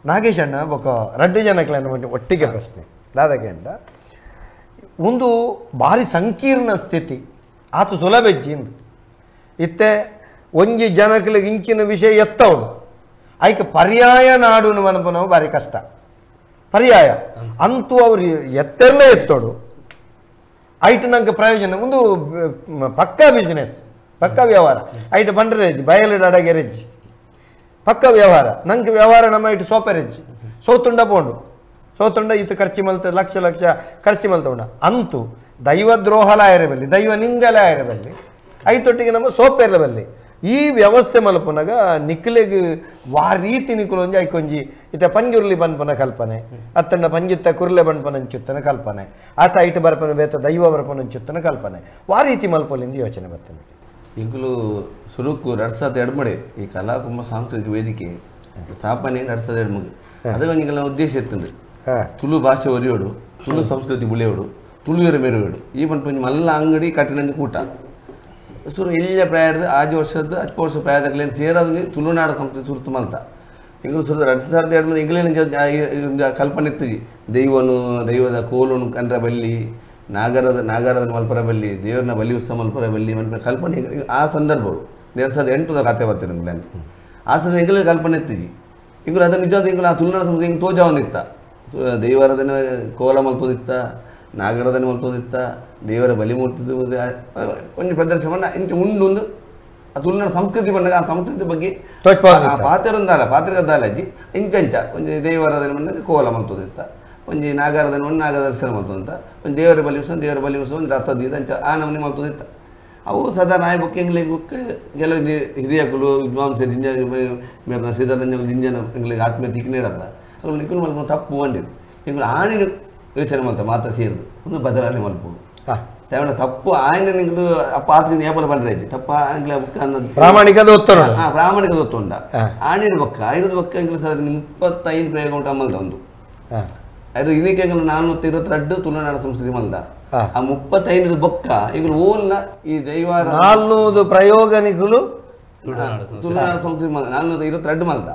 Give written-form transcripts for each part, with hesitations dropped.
ನಾಗೇಶ್ ಅಣ್ಣ ఒక 2 ಜನಕ್ಕೆ ಒಟ್ಟಿಗೆ ಪ್ರಶ್ನೆ ದಾದಾಗೆ ಅಂಡ ಒಂದು ಭಾರಿ ಸಂಕೀರ್ಣ ಸ್ಥಿತಿ ಆತು ಸುಲಭೆಜ್ಜಿಂದು ಇತ್ತೆ ಒಂಜಿ ಜನಕ್ಕೆ ಇಂಚಿನ ವಿಷಯ ಎತ್ತವಡು ಆಯ್ಕೆ ಪರ್ಯಾಯ ನಾಡು ಅನ್ಪನವು ಭಾರಿ ಕಷ್ಟ ಪರ್ಯಾಯ ಅಂತೂ ಅವರು ಎತ್ತೆರಲೇ ಎತ್ತೋಡು ಐಟು ನಂಗೆ ಪ್ರಯೋಜನ ಒಂದು ಪಕ್ಕಾ ಬಿಸ್ನೆಸ್ ಪಕ್ಕಾ ವ್ಯವಹಾರ ಐಟು ಬಂಡ್ರೆ ಹೆಜ್ಜಿ ಬಯಲು ಅಡಗೆ ಹೆಜ್ಜಿ ಪಕ್ಕ ವ್ಯವಹಾರ ನಂಗೆ ವ್ಯವಹಾರ ನಮ್ಮ ಇಟ್ಟು ಸೋಪೆರೆಜ್ಜಿ ಸೋತುಂಡ ಪೋಂಡು ಸೋತುಂಡ ಇತ್ತು ಖರ್ಚು ಮಲ್ತ ಲಕ್ಷ ಲಕ್ಷ ಖರ್ಚು ಮಲ್ತುಂಡ ಅಂತೂ ದೈವದ್ರೋಹಲ ಇರಬಲ್ಲಿ ದೈವ ನಿಂದಲ ಇರಬಲ್ಲಿ ಐತೊಟ್ಟಿಗೆ ನಮ್ಮ ಸೋಪೆರಬಲ್ಲಿ ಈ ವ್ಯವಸ್ಥೆ ಮಲ್ಪನಾಗ ನಿಕ್ಲೆಗೆ ವಾ ರೀತಿ ನಿಕ್ಕಲು ಒಂಜಿ ಐಕೊಂಜಿ ಇತ್ತ ಪಂಜುರ್ಲಿ ಬನ್ಪನ ಕಲ್ಪನೆ ಅತ್ತಂಡ ಪಂಜಿತ್ತ ಕುರ್ಲೆ ಬನ್ಪನಂಚುತ್ತನ ಕಲ್ಪನೆ ಆತ ಐಟು ಬರ್ಪನ ಬೇತ ದೈವ ಬರ್ಪನಂಚುತ್ತನ ಕಲ್ಪನೆ ವಾ ರೀತಿ ಮಲ್ಪಲಿಂದ ಯೋಚನೆ ಬರ್ತದೆ ಈಗಲೂ ಸುರುಕು 2002 ಈ ಕಲಾಕುಂಭ ಸಾಂಸ್ಕೃತಿಕ ವೇದಿಕೆ ಸ್ಥಾಪನೆ 2002 ಅದಕ್ಕೆ ಉದ್ದೇಶ ಇರ್ತದೆ ತುಳು ಭಾಷೆ ಒರಿಯೋಡು ತುಳು ಸಂಸ್ಕೃತಿ ಬುಳಿಯೋಡು ತುಳುವರ ಮೆರುಗೋಡು ಈ ಬಂದು ಮಲ್ಲ ಅಂಗಡಿ ಕಟ್ಟಿನ ಕೂಟ ಸುರು ಎಲ್ಲ ಪ್ರಾಯದ 5 ವರ್ಷದ 10 ವರ್ಷ ಪ್ರಾಯದಲ್ಲಿ ಸೇರೋದು ತುಳುನಾಡ ಸಂಸ್ಕೃತಿ ಸುರುತು ಮಲ್ತ ಈಗ ಸುರು 2002 ಈಗಲೇ ಕಲ್ಪನೆ ಇರ್ತೀವಿ ದೈವದ ಕೋಲುನು ಕಂಡ್ರ ಬಲ್ಲಿ ನಾಗರದ ಮಲ್ಪರ ಬಲ್ಲಿ ದೇವರನ್ನ ಬಲಿ ಉತ್ಸವ ಮಲ್ಪರ ಬಲ್ಲಿ ಕಲ್ಪನೆ ಆ ಸಂದರ್ಭಗಳು 2008 ಕತೆ ಬರ್ತೀವಿ ನಿಮ್ಗೆ ಆ ಸಂದರ್ಭ ಈಗಲೇ ಕಲ್ಪನೆ ಇರ್ತೀವಿ ಈಗ ಅದು ನಿಜವಾದ ಈಗ ಆ ತುಳುನಾಡ ಸಂಸ್ಕೃತಿ ಹಿಂಗೆ ತೋಜಾವನಿತ್ತ ದೈವರದನ್ನ ಕೋಲ ಮಲ್ತೋದಿತ್ತ ನಾಗರದನ್ನ ಮಲ್ತೋದಿತ್ತ ದೇವರ ಬಲಿ ಮೂರ್ತಿ ಒಂದು ಪ್ರದರ್ಶನ ಇಂಚ ಉಂಡು ಆ ತುಳುನಾಡ ಸಂಸ್ಕೃತಿ ಬಂದಾಗ ಆ ಸಂಸ್ಕೃತಿ ಬಗ್ಗೆ ಪಾತ್ರಗದ್ದಾಲ ಅಜ್ಜಿ ಇಂಚಂಚ ಒಂದು ದೇವರದನ್ನ ಬಂದಾಗ ಕೋಲ ಮಲ್ತೋದಿತ್ತ ಒಂದು ನಾಗರದನ್ನ ಒಂದು ನಾಗದರ್ಶನ ಮಲ್ತೋದಂತ ಒಂದು ದೇವರ ಬಲಿ ಉತ್ಸವ ಒಂದು ರಥದ ಅಂಚ ಆ ನಮೂನೆ ಮಲ್ತೋದಿತ್ತ ಅವು ಸದಾ ನಾಯಿ ಬುಕ್ ಎಂಗ್ಲಿಗೆ ಬುಕ್ ಕೆಲವು ಹಿರಿಯಕಲು ವಿದ್ವಾಂಸ ಮೇರೆ ಶ್ರೀಧರಂಜಗಳು ಜಿಂಜನ ಎಂಗ್ಲಿಗೆ ಆತ್ಮೀಯ ತಿಕ್ಕಿ ನೀಡಲ್ಲ ಅವು ನಿಕ್ಕಲು ಮಲ್ಪ ತಪ್ಪು ಬಂದಿರು ಎಂಗ್ಲು ಆಣಿನ ಯೋಚನೆ ಮಾಡ್ತಾ ಮಾತ್ರ ಸೇರಿದು ಒಂದು ಬದಲಾವಣೆ ಮಲ್ಪೋದು ತಗೊಂಡ ತಪ್ಪು ಆಯ್ನ ನಿಂಗಳು ಆ ಪಾತ್ರ ನೇಪಲ ಬಂದ್ರೆ ತಪ್ಪ ಆಂಗ್ಲ ಬುಕ್ ಅನ್ನೋದು ಪ್ರಾಮಾಣಿಕದ ಒತ್ತಡ ಪ್ರಾಮಾಣಿಕದ ಒತ್ತೊಂಡ ಆಣಿನ ಬೊಕ್ಕ 5 ಬೊಕ್ಕ ಎಂಗ್ಲು ಸರ್ 35 ಪ್ರಯೋಗ ಉಂಟು ಅಮ್ಮಲ್ದ ಒಂದು ಅದು ಇದಕ್ಕೆ 422 ತುಳುನಾಡ ಸಂಸ್ಕೃತಿ ಮಲ್ದ ಆ 35 ಬೊಕ್ಕ ಈಗ ಓಲ್ಲ ಈ ದೈವಾರ 400 ಪ್ರಯೋಗನಿಗಳು ತುಳುನಾಡ ಸಂಸ್ಕೃತಿ 422 ಮಲ್ದ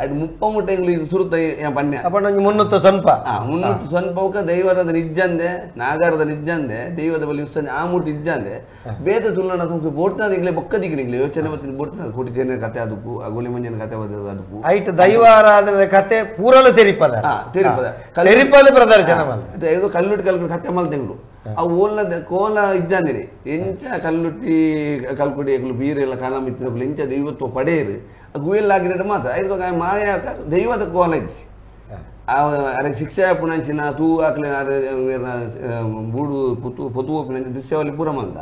ಅದು 30 ಎಂಗ್ಲು ಇದು ಸುರುತ್ತ ಪನ್ಯ ಅಪ್ಪ 300 ಸ್ವಲ್ಪ 300 ಸ್ವಲ್ಪಕ್ಕೆ ದೈವರದ ನಿಜ್ಜಂದೆ ನಾಗರದ ನಿಜ್ಜಂದೆ ದೈವದ ಬಲಿ ಉತ್ಸವ ಆ ಮೂರ್ತಿ ಇಜ್ಜಂದೆ ಬೇತ ತುಳುನಾಡ ಸಂಸ್ಕೃತಿ ಬೋಡ್ತಾದ ಈಗಲೇ ಬೊಕ್ಕ ದಿಗ್ಲಿಗ್ಲಿ ಯೋಚನೆ ಬರ್ತೀನಿ ಬೋಡ್ತಾದ ಕೋಟಿ ಜನ ಕತೆ ಅದಕ್ಕೂ ಗೋಲಿ ಮಂಜನ ಕತೆ ಅದಕ್ಕೂ ಐಟ್ ದೈವಾರಾಧನೆ ಕತೆ ಪೂರಲ ತೆರಿಪದ ಪ್ರದರ್ಶನ ಇದು ಕಲ್ಲುಟ್ಟು ಕತೆ ಮಲ್ತೆಂಗ್ರು ಆ ಓಲ್ನ ಕೋಲ ಇಜ್ಜಂದಿರಿ ಎಂಚ ಕಲ್ಲುಟ್ಟಿ ಕಲ್ಕುಡಿ ಬೀರೆಲ್ಲ ಕಾಲ ಮಿತ್ತಿನ ಎಂಚ ದೈವತ್ವ ಪಡೆಯರು ಗುಯಲ್ಲಾಗಿರೋ ಮಾತ್ರ ಐದು ಮಾಯ ದೈವದ ಕೋಲ ಇಜ್ಜಿ ಅದಕ್ಕೆ ಶಿಕ್ಷೆ ಪುಣಂಚಿನ ತೂ ಹಾಕ್ಲಿ ಬೂಡು ಪೊತು ಒಪ್ಪಿನ ದೃಶ್ಯವಲ್ಲಿ ಪೂರ ಮಲ್ದ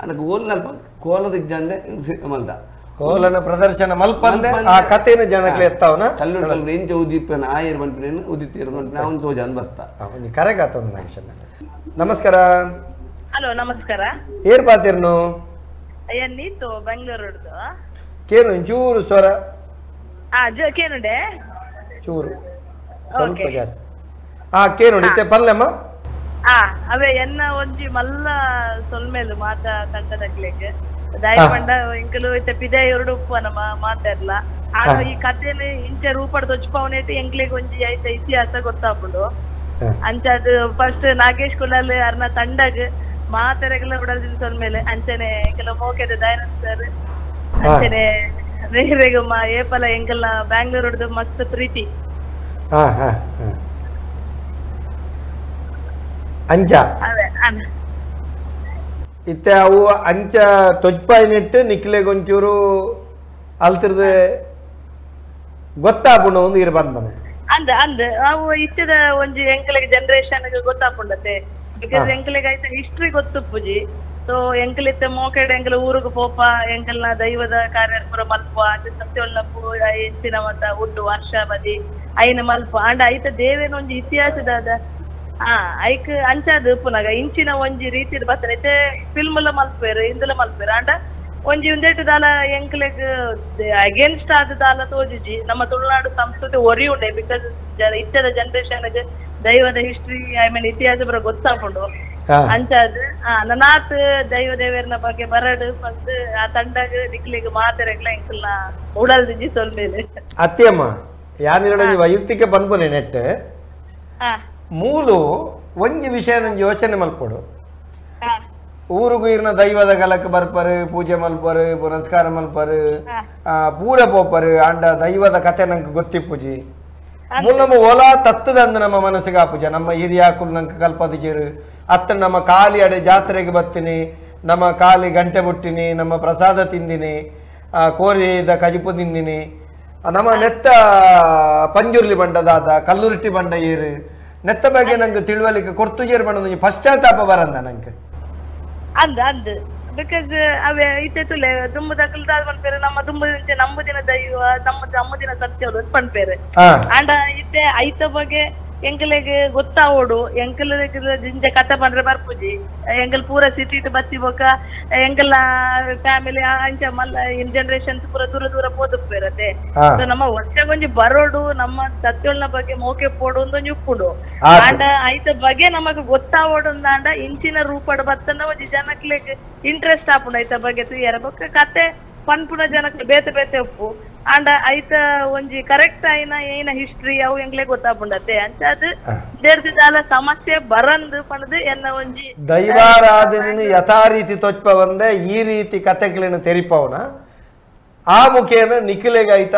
ಅದಕ್ಕೆ ಓಲ್ನಲ್ಪ ಕೋಲದ ಇಜ್ಜಂದೆ ಮಲ್ದ ಕೋಲನ ಪ್ರದರ್ಶನ ಮಲ್ಪಂದೆ ಆ ಕಥೆನ ಜನಕ್ಕೆ ಎತ್ತವನ ಕಲ್ಲುಟ್ಟು ಎಂಚ ಉದಿಪ್ಪನ ಆಯರ್ ಬಂಟ್ರೇನು ಉದಿತ್ತಿರ ನಾವು ತೋಜನ್ ಬತ್ತ ಕರೆಗಾತ ನಾಗೇಶಣ್ಣ ನಮಸ್ಕಾರ ಹಲೋ ನಮಸ್ಕಾರ ಏರ್ ಪಾತಿರ್ನು ನೀತು ಬೆಂಗಳೂರು ಕೇನು ಚೂರು ಸ್ವರ ಕೇನುಡೆ ಚೂರು ಸ್ವಲ್ಪ ಜಾಸ್ತಿ ಕೇನುಡಿ ಪಲ್ಲೆಮ್ಮ ಅವೇ ಎನ್ನ ಒಂಜಿ ಮಲ್ಲ ಸೊಲ್ಮೇಲು ಮಾತ ತಂಟದಕ್ಲೆಗ್ ದಯಪಂಡ ಇಂಕಲು ಪಿದೆ ಎರಡು ಉಪ್ಪನ ಮಾತಾಡ್ಲ ಆಗ ಈ ಕಥೆಯಲ್ಲಿ ಇಂಚೆ ರೂಪಡ್ ದೊಚ್ಪವನೇಟಿ ಎಂಕ್ಲೆಗ್ ಒಂಜಿ ಐತೆ ಇತಿಹಾಸ ಗೊತ್ತಾಗ್ಬಿಡು ಅಂಚದು ಫಸ್ಟ್ ನಾಗೇಶ್ ಕುಲಾಲ್ ಅರ್ನ ತಂಡಗ್ ಮಾತೆರೆಗೆಲ್ಲ ಬಿಡಲ್ದಿನ ಸೊಲ್ಮೇಲೆ ಅಂಚನೆ ಕೆಲವು ಮೋಕೆದ ದಯಾನಂದ್ ಸರ್ ಅಂಚನೆ ರೇಗ ಏಪಲ ಎಂಕಲ್ನ ಬ್ಯಾಂಗ್ಳೂರ್ದು ಮಸ್ತ್ ಪ್ರೀತಿ ಅಂಚ ಇತ್ತೆ ಅವು ಅಂಚ ತೊಜ್ಪಾಯಿನಿಟ್ಟು ನಿಕ್ಲೆಗ್ ಒಂಚೂರು ಅಲ್ತಿರ್ದು ಗೊತ್ತಾಪುಂಡು ಒಂದು ಇರ್ಬಂದ್ ಅಂದ ಅವು ಇತ್ತದ ಒಂಜಿ ಎಂಕಲೆಗ್ ಜನರೇಷನ್ ಗೊತ್ತಾಪುಂಡತೆ ಬಿಕಾಸ್ ಎಂಕಲೆಗ್ ಆಯ್ತ ಹಿಸ್ಟ್ರಿ ಗೊತ್ತುಪ್ಪುಜಿ ಸೊ ಎಂಕಲಿತ್ತ ಮೋಕೆಡ್ ಎಂಕಲ ಊರಿಗೆ ಪೋಪ ಎಂಕಲ್ನ ದೈವದ ಕಾರ್ಯಕ್ರಮ ಮಲ್ಪ ಸತ್ಯೊಳ್ಳಪ್ಪು ಎಂಚಿನ ಮತ ಉಡ್ಡು ವರ್ಷ ಬದಿ ಐನ ಮಲ್ಪ ಅಂಡ ಐತ ದೇವೇನ ಒಂಜಿ ಇತಿಹಾಸದ ಐಕ್ ಅಂಚಾದ ಪುನಗ ಇಂಚಿನ ಒಂಜಿ ರೀತಿ ಬರ್ತೈತೆ ಫಿಲ್ಮ್ ಎಲ್ಲ ಮಲ್ಪೇರು ಇಂದಲ ಮಲ್ಪೇರು ಅಂಡ ಒಂಜಿ ಒಂದೇಟು ದಾಲ ಎಂಕ್ಲೆಗ್ ಅಗೇನ್ಸ್ಟ್ ಆದ ದಾಲ ತೋಜುಜಿ ನಮ್ಮ ತುಳುನಾಡು ಸಂಸ್ಕೃತಿ ಒರಿ ಉಂಡೆ ಬಿಕಾಸ್ ಇತ್ತದ ಜನರೇಷನ್ ದೈವದ ಹಿಸ್ಟ್ರಿ ಐ ಮೀನ್ ಇತಿಹಾಸ ಬರ ಗೊತ್ತಾಪುಂಡು ಅಂಚಾದ್ ನನಾತ್ ದೈವ ದೇವರನ ಬಗ್ಗೆ ಬರಡು ಫಸ್ಟ್ ಆ ತಂಡಗ್ ನಿಕ್ಲಿಗ್ ಮಾತೆರೆಗ್ಲ ಎಂಕಲ್ನ ಉಡಲ್ದಿಜಿ ಸೊಲ್ಮೇಲೆ ಅತ್ತೆಯಮ್ಮ ಯಾನಿರೊಂದು ವೈಯಕ್ತಿಕ ಪನ್ಪುನೆ ನೆಟ್ ಮೂಲು ಒಂಜಿ ವಿಷಯ ನಂಗೆ ಯೋಚನೆ ಮಲ್ಪಡು ಊರಿಗೂ ಇರ್ನ ದೈವದ ಗಲಕ್ಕೆ ಬರ್ಪರು ಪೂಜೆ ಮಲ್ಪರು ಪುನಸ್ಕಾರ ಮಲ್ಪರು ಪೂರ ಪೋಪರು ಅಂಡ ದೈವದ ಕತೆ ನಂಗೆ ಗೊತ್ತಿಪ್ಪುಜಿ ಮೂಲ ನಮ್ಮ ಒಲ ತತ್ತದಂದು ನಮ್ಮ ಮನಸ್ಸಿಗೆ ಆಪುಜ ನಮ್ಮ ಹಿರಿಯಾಕುಲ್ ನಂಗೆ ಕಲ್ಪದಿಜರು ಅತ್ತ ನಮ್ಮ ಕಾಲಿ ಅಡೆ ಜಾತ್ರೆಗೆ ಬರ್ತೀನಿ ನಮ್ಮ ಕಾಲಿ ಗಂಟೆ ಬುಟ್ಟಿನಿ ನಮ್ಮ ಪ್ರಸಾದ ತಿಂದಿನಿ ಕೋರಿದ ಕಜಿಪು ತಿಂದಿನಿ ನಮ್ಮ ನೆತ್ತ ಪಂಜುರ್ಲಿ ಬಂಡದಾದ ಕಲ್ಲುರುಟ್ಟಿ ಬಂಡ ಏರು ನೆತ್ತ ಬಗ್ಗೆ ನಂಗೆ ತಿಳುವಳಿಕೆ ಕೊರ್ತುಜೇರು ಬಂಡ ಪಶ್ಚಾತ್ತಾಪ ಬರಂದ ನಂಗೆ ಅಂದ್ ಬಿಕಾಸ್ ಅವೇ ಇತ್ತೆ ತುಲೆ ದುಂಬು ದಕ್ಕಲ್ದಾದ ಪನ್ಪೇರು ನಮ್ಮ ದುಂಬುದಿಂಚೆ ನಂಬುದಿನ ದೈವ ನಮ್ಮದಿನ ಸತ್ಯ ಪನ್ಪೇರು ಅಂಡ ಇತ್ತೆ ಐತ ಬಗ್ಗೆ ಎಂಕಲೆಗೆ ಗೊತ್ತಾವೋಡು ಎಂಕಲಿಗೆ ಜಿಂಜೆ ಕತೆ ಬಂದ್ರೆ ಬರ್ಪುಜಿ ಎಂಕಲ್ ಪೂರ ಸಿಟಿ ಬತ್ತಿ ಬೋಕ ಎಂಕಲ್ನ ಫ್ಯಾಮಿಲಿ ಅಂಚ ಮಲ್ಲ ಇನ್ ಜನರೇಷನ್ಸ್ ಪೂರ ದೂರ ದೂರ ಪೋದಪ್ಪೇರತ್ತೆ ಸೊ ನಮ್ಮ ವರ್ಷಗೊಂಜಿ ಬರೋಡು ನಮ್ಮ ಸತ್ಯಳ್ನ ಬಗ್ಗೆ ಮೋಕೆ ಪೋಡು ಒಂದೊಂದು ಉಪ್ಪುಡು ಆಂಡ ಐತ ಬಗ್ಗೆ ನಮಗ್ ಗೊತ್ತಾವೋಡು ಅಂದ ಇಂಚಿನ ರೂಪಡ್ ಬತ್ತನ ಒಂಜಿ ಜನಕ್ಲೆಗ್ ಇಂಟ್ರೆಸ್ಟ್ ಆಪುಂಡು ಐತ ಬಗ್ಗೆ ತುಯ್ಯಾರ ಬೊಕ್ಕ ಕತೆ ಪನ್ಪುನ ಜನಕ್ಕೆ ಬೇತೆ ಬೇತೆ ಉಪ್ಪು ಅಂಡ ಐತ ಒಂಜಿ ಕರೆಕ್ಟ್ ಆಯ್ನ ಏನ ಹಿಸ್ಟ್ರಿ ಅವು ಎಂಗ್ಲೆ ಗೊತ್ತಾಪುಂಡತೆ ಅಂಚಾದ್ ದೇರ್ದಿದಾಲ ಸಮಸ್ಯೆ ಬರಂದು ಪಣದು ಎನ್ನ ಒಂಜಿ ದೈವಾರಾಧನೆ ಯಥಾ ರೀತಿ ತೊಚ್ಪ ಬಂದೆ ಈ ರೀತಿ ಕತೆಗಳನ್ನು ತೆರಿಪವನ ಆ ಮುಖೇನ ನಿಖಿಲೆಗೈತ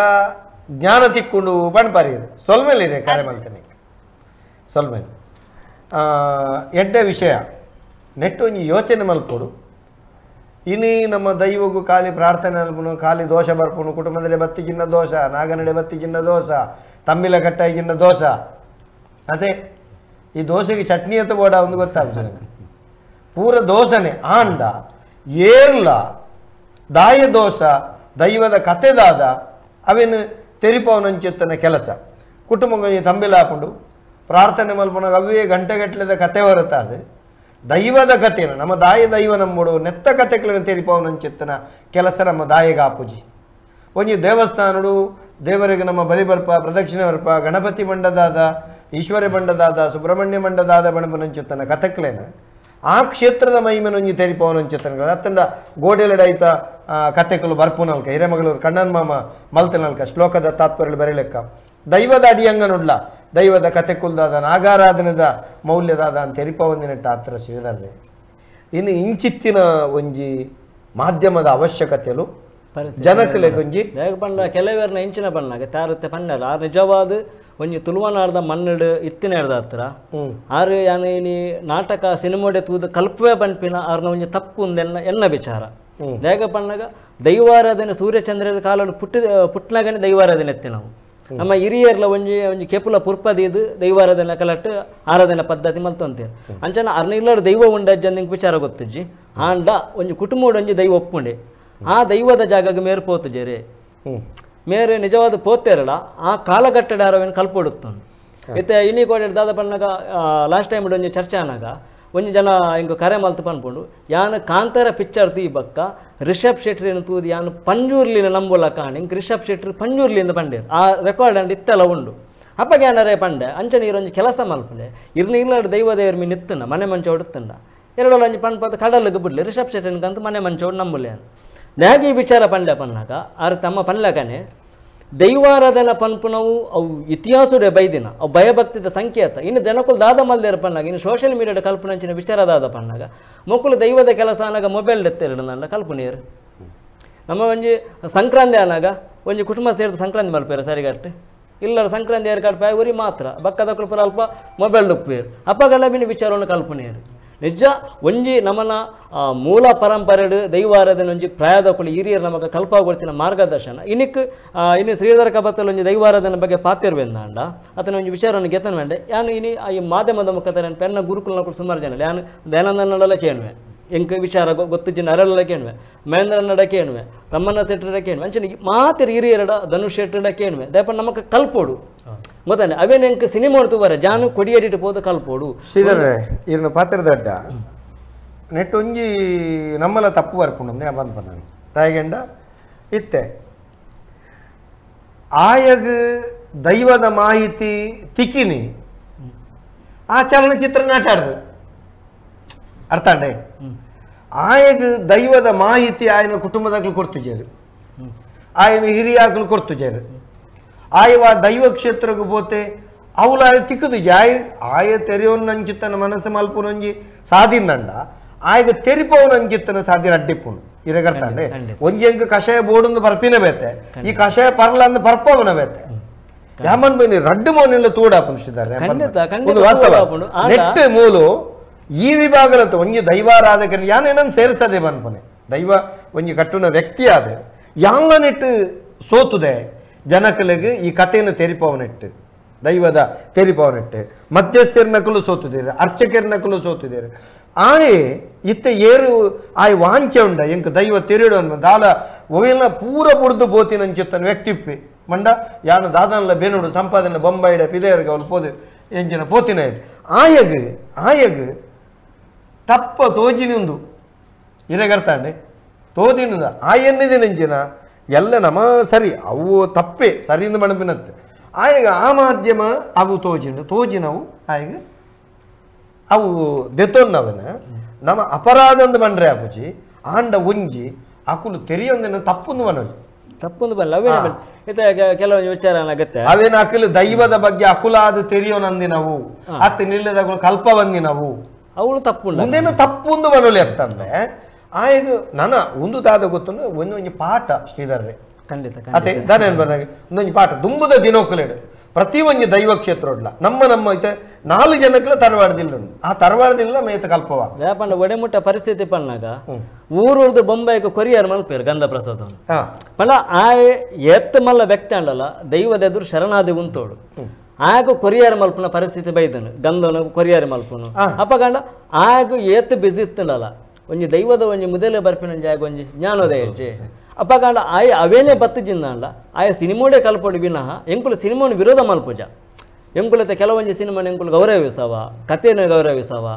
ಜ್ಞಾನ ತಿಕ್ಕೊಂಡು ಪಣ್ಪರಿಯರು ಸೊಲ್ಮೇಲಿದೆ ಕರೆ ಮಲ್ತನೆ ಸೊಲ್ಮೇಲೆ ಎಡ್ಡೆ ವಿಷಯ ನೆಟ್ಟು ಒಂಜಿ ಯೋಚನೆ ಮಲ್ಪೋಡು ಇನಿ ನಮ್ಮ ದೈವಗೂ ಖಾಲಿ ಪ್ರಾರ್ಥನೆ ಅಲ್ಪನು ಖಾಲಿ ದೋಷ ಬರ್ಪುನು ಕುಟುಂಬದಲ್ಲಿ ಬತ್ತಿಗಿನ್ನ ದೋಷ ನಾಗನಡೆ ಬತ್ತಿಗಿನ್ನ ದೋಷ ತಮ್ಮಿಲ ಕಟ್ಟಾಗಿನ್ನ ದೋಷ ಅದೇ ಈ ದೋಸೆಗೆ ಚಟ್ನಿ ಅಂತ ಬೋಡ ಒಂದು ಗೊತ್ತಾಗ್ತದೆ ಪೂರ ದೋಸನೆ ಆಂಡ ಏರ್ಲ ದಾಯ ದೋಷ ದೈವದ ಕತೆದಾದ ಅವೇನು ತೆರಿಪವನಂಚೆತ್ತನ ಕೆಲಸ ಕುಟುಂಬ ತಂಬಿಲ ಹಾಕೊಂಡು ಪ್ರಾರ್ಥನೆ ಮಲ್ಪನಾಗ ಅವೇ ಗಂಟೆಗಟ್ಟಲೆದ ಕತೆ ಹೊರತಾದ ದೈವದ ಕಥೆನ ನಮ್ಮ ದಾಯ ದೈವ ನಂಬೋಡು ನೆತ್ತ ಕಥೆಗಳನ್ನು ತೆರಿಪವನಂಚೆತ್ತನ ಕೆಲಸ ನಮ್ಮ ದಾಯಗ ಆಪುಜಿ ಒಂಜಿ ದೇವಸ್ಥಾನಡು ದೇವರಿಗೆ ನಮ್ಮ ಬಲಿ ಬರ್ಪ ಪ್ರದಕ್ಷಿಣೆ ಬರ್ಪ ಗಣಪತಿ ಮಂಡದಾದ ಈಶ್ವರ ಮಂಡದಾದ ಸುಬ್ರಹ್ಮಣ್ಯ ಮಂಡದಾದ ಬಣಪನಂಚೆತ್ತನ ಕಥೆಕ್ಲೇನ ಆ ಕ್ಷೇತ್ರದ ಮಹಿಮೆನೊಂಜಿ ತೆರಿಪವನಂಚೆತ್ತನ ಅತ್ತಂಡ ಗೋಡೆಲೆಡೈತ ಕಥೆಗಳು ಬರ್ಪುನಲ್ಕ ಹಿರೇಮಗಳೂರು ಕಣ್ಣನ್ ಮಾಮ ಮಲ್ತನಲ್ಕ ಶ್ಲೋಕದ ತಾತ್ಪರ್ಯ ಬರೀಲೆಕ್ಕ ದೈವದ ಅಡಿಯಂಗನುಡ್ಲ ದೈವದ ಕತೆ ಕುಲ್ದಾದ ನಾಗಾರಾಧನದ ಮೌಲ್ಯದಾದ ಅಂತ ತೆರಿಪ ಒಂದಿನಟ್ಟ ಹತ್ರ ಶ್ರೀಧರ್ರೆ ಇನ್ನು ಇಂಚಿತ್ತಿನ ಒಂಜಿ ಮಾಧ್ಯಮದ ಅವಶ್ಯಕತೆಲು ಜನಕಲೆ ಒಂಜಿ ಪಂಡ ಕೆಲವೇರ್ನ ಇಂಚಿನ ಬಣ್ಣಗೆ ತಾರತ್ತೆ ಪಂಡಲ್ಲ ಆ ನಿಜವಾದ ಒಂಜಿ ತುಳುವನಾಡ್ದ ಮನ್ನಡು ಇತ್ತಿನ ಹಿಡ್ದ ಹತ್ರ ಆರು ಯಾನು ಇನಿ ನಾಟಕ ಸಿನಿಮಾಡೆ ತೂದು ಕಲ್ಪವೇ ಪಂಪಿನ ಅವ್ರನ್ನ ಒಂಜಿ ತಪ್ಪು ಒಂದೆನ್ನ ಎನ್ನ ವಿಚಾರ ದೇಗ ಪಣ್ಣಗ ದೈವಾರಾಧನೆ ಸೂರ್ಯಚಂದ್ರರ ಕಾಲಡು ಪುಟ್ನಾಗನೆ ದೈವಾರಾಧನೆ ಎತ್ತಿ ನಾವು ನಮ್ಮ ಹಿರಿಯರ್ಲ ಒಂಜಿ ಕೆಪುಲ ಪುರ್ಪದಿದು ದೈವಾರಾಧನೆ ಕಲಟ್ಟು ಆರಾಧನೆ ಪದ್ಧತಿ ಮಲ್ತಂತೀರ ಅಂಚನ ಅರ್ನ ಇಲ್ಲಾಡು ದೈವ ಉಂಡಜ್ಜಿ ನಿಂಗೆ ವಿಚಾರ ಗೊತ್ತಜ್ಜಿ ಆಂಡ ಒಂಜಿ ಕುಟುಂಬಡು ಒಂಜಿ ದೈವ ಒಪ್ಪುಂಡೆ ಆ ದೈವದ ಜಾಗಗೆ ಮೇರು ಪೋತುಜೇರೆ ಮೇರೆ ನಿಜವಾದ ಪೋತೇರಲ್ಲ ಆ ಕಾಲಘಟ್ಟದ ಆರವೇನು ಕಲ್ಪೊಡುತ್ತಂದು ಇತ್ತೆ ಇನಿ ಕೋಡೆ ದಾದ ಪಣ್ಣಗ ಲಾಸ್ಟ್ ಟೈಮ್ ಒಂಜಿ ಚರ್ಚೆ ಆನಾಗ ಒಂಜಿ ಜನ ಹಿಂಗೆ ಕರೆ ಮಲ್ತು ಪನ್ಪುಂಡು ಯಾನು ಕಾಂತಾರ ಪಿಕ್ಚರ್ ತೀ ಬಕ್ಕ ರಿಷಬ್ ಶೆಟ್ರಿನ ತೂದಿ ಯಾನು ಪಂಜೂರ್ಲಿನ ನಂಬೋಲ ಕಾಣಿ ಹಿಂಗೆ ರಿಷಬ್ ಶೆಟ್ರಿ ಪಂಜೂರ್ಲಿಂದ ಪಂಡೇರು ಆ ರೆಕಾರ್ಡ್ ಅಂಡ್ ಇತ್ತೆಲ್ಲ ಉಂಡು ಅಪ್ಪಗೆ ಏನಾರೇ ಪಂಡೆ ಅಂಚನೆ ಇರೊಂಜಿ ಕೆಲಸ ಮಲ್ಪಂಡೆ ಇರ್ನ ಇಲ್ಲಾಡು ದೈವ ದೇವ್ರ ಮೀನು ಇತ್ತಂಡ ಮನೆ ಮಂಚ ಹೊಡುತ್ತಂಡ ಎರಡು ಒಂಜಿ ಪನ್ಪದ ಕಡಲಿಗೆ ಬಿಡ್ಲಿ ರಿಷಬ್ ಶೆಟ್ರಿನ್ಕಂತ ಮನೆ ಮಂಚ ಹೊಡು ನಂಬುಲೆ ಅಂತ ನ್ಯಾಗಿ ವಿಚಾರ ಪಂಡೆ ಪನ್ನಾಗ ಆರು ತಮ್ಮ ಪನ್ಲಕನೆ ದೈವಾರಾಧನ ಪನ್ಪುನವು ಅವು ಇತಿಹಾಸದೇ ಬೈದಿನ ಅವು ಭಯಭಕ್ತಿದ ಸಂಕೇತ ಇನ್ನು ಜನಕ್ಕೂ ದಾದ ಮಲ್ದೇರ ಪನ್ನಾಗ ಇನ್ನು ಸೋಷಿಯಲ್ ಮೀಡಿಯಾದ ಕಲ್ಪನಂಚಿನ ವಿಚಾರ ದಾದ ಪನ್ನಾಗ ಮಕ್ಕಳು ದೈವದ ಕೆಲಸ ಅನ್ನಾಗ ಮೊಬೈಲ್ ಎತ್ತಿರಣ್ಣ ಕಲ್ಪನೆಯರು ನಮ್ಮ ಒಂಜಿ ಸಂಕ್ರಾಂತಿ ಅನ್ನಾಗ ಒಂಜಿ ಕುಟುಂಬ ಸೇರಿದ ಸಂಕ್ರಾಂತಿ ಮಲ್ಪೇರು ಸರಿಗಟ್ಟು ಇಲ್ಲರ ಸಂಕ್ರಾಂತಿ ಏರ್ ಕಡ್ಪಾಯ ಉರಿ ಮಾತ್ರ ಬಕ್ಕದ ಕೃಪರ ಅಲ್ಪ ಮೊಬೈಲ್ ಉಪ್ಪೇರು ಅಪ್ಪಗೆಲ್ಲ ಬಿನ ವಿಚಾರವನ್ನು ಕಲ್ಪನೆಯರು ನಿಜ ಒಂಜಿ ನಮ್ಮನ ಮೂಲ ಪರಂಪರೆಡು ದೈವಾರಾಧನೆ ಒಂಜಿ ಪ್ರಾಯದಕ್ಕಳು ಹಿರಿಯರು ನಮಗೆ ಕಲ್ಪಾಗೊಳ್ತಿನ ಮಾರ್ಗದರ್ಶನ ಇನ್ನು ಶ್ರೀಧರ ಕಬತ್ತಲ್ಲಿ ಒಂಜಿ ದೈವಾರಾಧನೆ ಬಗ್ಗೆ ಪಾತಿರ್ವೆಂದಾಂಡ ಆತನ ಒಂಜಿ ವಿಚಾರವನ್ನು ಗೆತನ ಬೇಂಡೆ ಯಾನು ಇನಿ ಈ ಮಾಧ್ಯಮದ ಮುಖಾಂತರ ಪೆನ್ನ ಗುರುಕುಲನ ಸುಮಾರು ಜನ ಯಾನು ದಯಾನಂದನಲ್ಲ ಕೇಳುವೆ ಎಂಕ ವಿಚಾರ ಗೊತ್ತಿನ ಅರೆಲ್ಲ ಕೇಳುವೆ ಮಹೇಂದ್ರನಡ ಕೇಳುವೆ ತಮ್ಮನ್ನ ಶೆಟ್ಟರ ಕೇಳುವೆ ಅಂಚನೆ ಮಾತಿರ ಹಿರಿಯರಡ ಧನುಷ್ ಶೆಟ್ಟರ ಕೇಳುವೆ ದಯಪ ನಮಕ್ಕೆ ಕಲ್ಪೋಡು ಗೊತ್ತಾನೆ ಅವೇನು ಎಂಕ ಸಿನಿಮಾ ಬರ ಜಾನು ಕೊಡಿಯಡಿಟ್ಟು ಪೋದು ಕಲ್ಪೋಡು ಶ್ರೀಧರ್ರೆ ಇರ್ನ ಪಾತ್ರದಡ್ಡ ನೆಟ್ಟೊಂಜಿ ನಮ್ಮಲ ತಪ್ಪು ಬರ್ಪುಂಡು ಅಂದ್ರೆ ಬಂದ್ ಪನ್ನ ತಾಯಿಗಂಡ ಇತ್ತೆ ಆಯಗ್ ದೈವದ ಮಾಹಿತಿ ತಿಕ್ಕಿನಿ ಆ ಚಲನಚಿತ್ರ ನಾಟಾಡ್ದು ಅರ್ಥ ಅಂಡೆ ಆಯಗ್ ದೈವದ ಮಾಹಿತಿ ಆಯ್ನ ಕುಟುಂಬದಾಗ್ಲು ಕೊಡ್ತುಜೇರು ಆಯ್ನ ಹಿರಿಯಾಗ್ಲು ಕೊಡ್ತುಜೇರು ಆಯವ ದೈವ ಕ್ಷೇತ್ರಕ್ಕೆ ಪೋತೆ ಅವಳು ಆಯ ತಿಕ್ಕದು ಆಯ ತೆರೆಯೋನ್ ಅಂಚಿತ್ತನ ಮನಸ್ಸು ಮಲ್ಪುನೊಂಜಿ ಸಾದಿಂದಂಡ ಆಯ್ಗ ತೆರಿಪವನ ಅಂಚಿತ್ತನ ಸಾದಿನ ಅಡ್ಡಿಪ್ಪುನು ಇರಗರ್ತಾಂಡೆ ಒಂಜಿ ಅಂಕ ಕಷಾಯ ಬೋಡೊಂದು ಬರ್ಪಿನ ಬೇತೆ ಈ ಕಷಾಯ ಪರ್ಲ ಅಂದ ಪರ್ಪವನ ಬೇತೆ ಯಾಮನ್ ಬನ್ನಿ ರಡ್ಡು ಮೋನೆಲ್ಲ ತೂಡಾಪುನಿಸಿದ್ದಾರೆ ಒಂದು ವಾಸ್ತವ ನೆಟ್ ಮೂಲು ಈ ವಿಭಾಗಲತ್ತು ಒಂಜಿ ದೈವಾರಾಧಕರು ಯಾನೇನನ್ನು ಸೇರಿಸದೆ ಬನ್ಪನೆ ದೈವ ಒಂಜಿ ಕಟ್ಟುನ ವ್ಯಕ್ತಿ ಆದ ಯಾಂಗ ನೆಟ್ಟು ಸೋತುದೆ ಜನಕಲಿಗೆ ಈ ಕಥೆಯನ್ನು ತೆರಿಪವನೆಟ್ಟು ದೈವದ ತೆರಿಪವನೆಟ್ಟು ಮಧ್ಯಸ್ಥರ್ನಕಲು ಸೋತುದೇರು ಅರ್ಚಕರ್ನಕಲು ಸೋತುದೇರು ಆಯೆ ಇತ್ತ ಏರು ಆಯ್ ವಾಂಚೆ ಉಂಡ ಎಂಕ ದೈವ ತೆರಿಡು ಅನ್ಮ ದಾಲ ಒವೆಲ್ಲ ಪೂರ ಬುಡ್ದು ಬೋತಿನಂಚಿತ್ತನ ವ್ಯಕ್ತಿಪ್ಪೆ ಮಂಡ ಯಾನು ದಾದನ್ಲ ಬೇನುಡು ಸಂಪಾದನೆ ಬೊಂಬಾಯಿಡ ಪಿದೆಯರ್ಗೆ ಅವಳು ಪೋದೆ ಎಂಚಿನ ಪೋತಿನ ಆಯಗ್ ತಪ್ಪ ತೋಜಿನಿಂದು ಇರಗರ್ತಾಂಡೆ ತೋದಿನುದ ಆಯನ್ನಿದೆ ನೆಂಚಿನ ಎಲ್ಲ ನಮ ಸರಿ ಅವು ತಪ್ಪೆ ಸರಿಯಿಂದ ಮಣಪಿನತ್ತೆ ಆಯಗ ಆ ಮಾಧ್ಯಮ ಅವು ತೋಜಿನವು ಆಯಗ ಅವು ದೆತೊನ್ನವನ ನಮ್ಮ ಅಪರಾಧ ಒಂದು ಬಂಡ್ರೆ ಆಪುಜಿ ಆಂಡ ಒಂಜಿ ಅಕುಲು ತೆರಿಯೊಂದನ್ನು ತಪ್ಪೊಂದು ಬನೋಜಿ ತಪ್ಪೊಂದು ಬಲ್ಲ ಅವೇ ಕೆಲವೊಂದು ವಿಚಾರ ಆಗತ್ತೆ ಅವೇನು ಅಕಲು ದೈವದ ಬಗ್ಗೆ ಅಕುಲಾದ ತೆರಿಯೋನಂದಿನವು ಅತ್ತ ನಿಲ್ಲದ ಕಲ್ಪ ಬಂದಿನವು ಅವಳು ತಪ್ಪು ಮುಂದೇನು ತಪ್ಪೊಂದು ಬನೋಲಿ ಅಂತಂದ್ರೆ ಆಯಗ ನನ್ನ ಒಂದು ದಾದ ಗೊತ್ತು ಒಂದೊಂದು ಪಾಠ ಶ್ರೀಧರ್ರೆ ಖಂಡಿತ ಅದೇ ದಾನ ಒಂದೊಂದು ಪಾಠ ದುಂಬುದ ದಿನೋಕಲೇಡು ಪ್ರತಿ ಒಂದು ದೈವ ಕ್ಷೇತ್ರ ನಮ್ಮ ಐತೆ 4 ಜನಕ್ಕೆ ತರವಾಡದಿಲ್ಲ ಆ ತರವಾಡದಿಲ್ಲ ಮೇತ ಕಲ್ಪವ ವ್ಯಾಪಂಡ ಒಡೆಮುಟ್ಟ ಪರಿಸ್ಥಿತಿ ಪನ್ನಾಗ ಊರೂರ್ದು ಬೊಂಬೈಗೆ ಕೊರಿಯರ್ ಮಲ್ಪೇರು ಗಂಧ ಪ್ರಸಾದ ಪಂಡ ಆ ಎತ್ತ ಮಲ್ಲ ವ್ಯಕ್ತಿ ಅಂಡಲ್ಲ ದೈವದ ಎದುರು ಶರಣಾದಿ ಉಂತೋಡು ಆಗ ಕೊರಿಯರ್ ಮಲ್ಪನ ಪರಿಸ್ಥಿತಿ ಬೈದನು ಗಂಧನು ಕೊರಿಯರ್ ಮಲ್ಪನು ಅಪ್ಪಗಂಡ ಆಗ ಏತ್ ಬಿಸಿ ಇತ್ತಲ್ಲ ಒಂಜಿ ದೈವದ ಒಂಜಿ ಮುದಲೇ ಬರ್ಪಿನಂಜಿ ಆಗ ಒಂಜಿ ಜ್ಞಾನೋದಯ ಇಜ್ಜೆ ಅಪ್ಪಗಂಡ ಆಯ ಅವೇನೇ ಬತ್ತಜಿಂದ ಆಯ ಸಿನಿಮೋಡೆ ಕಲ್ಪೊಡು ವಿನಃ ಎಂಕುಲು ಸಿನಿಮಾನು ವಿರೋಧ ಮಲ್ಪುಜ ಎಂಕುಲತೆ ಕೆಲವೊಂಜಿ ಸಿನಿಮಾನ ಎಂಕುಲು ಗೌರವಿಸವ ಕಥೆಯನ್ನು ಗೌರವಿಸವ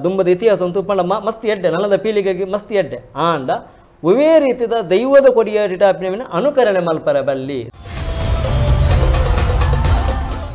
ದುಂಬದ ಇತಿಹಾಸ ಒಂದು ತುಪ್ಪಂಡ ಮಸ್ತಿ ಎಡ್ಡೆ ನಲ್ಲದ ಪೀಳಿಗೆಗೆ ಮಸ್ತಿ ಎಡ್ಡೆ ಆಂಡ ಒವೇ ರೀತಿಯ ದೈವದ ಕೊಡಿಯ ರಿಟಾಪಿನ ಅನುಕರಣೆ ಮಲ್ಪರ ಬಲ್ಲಿ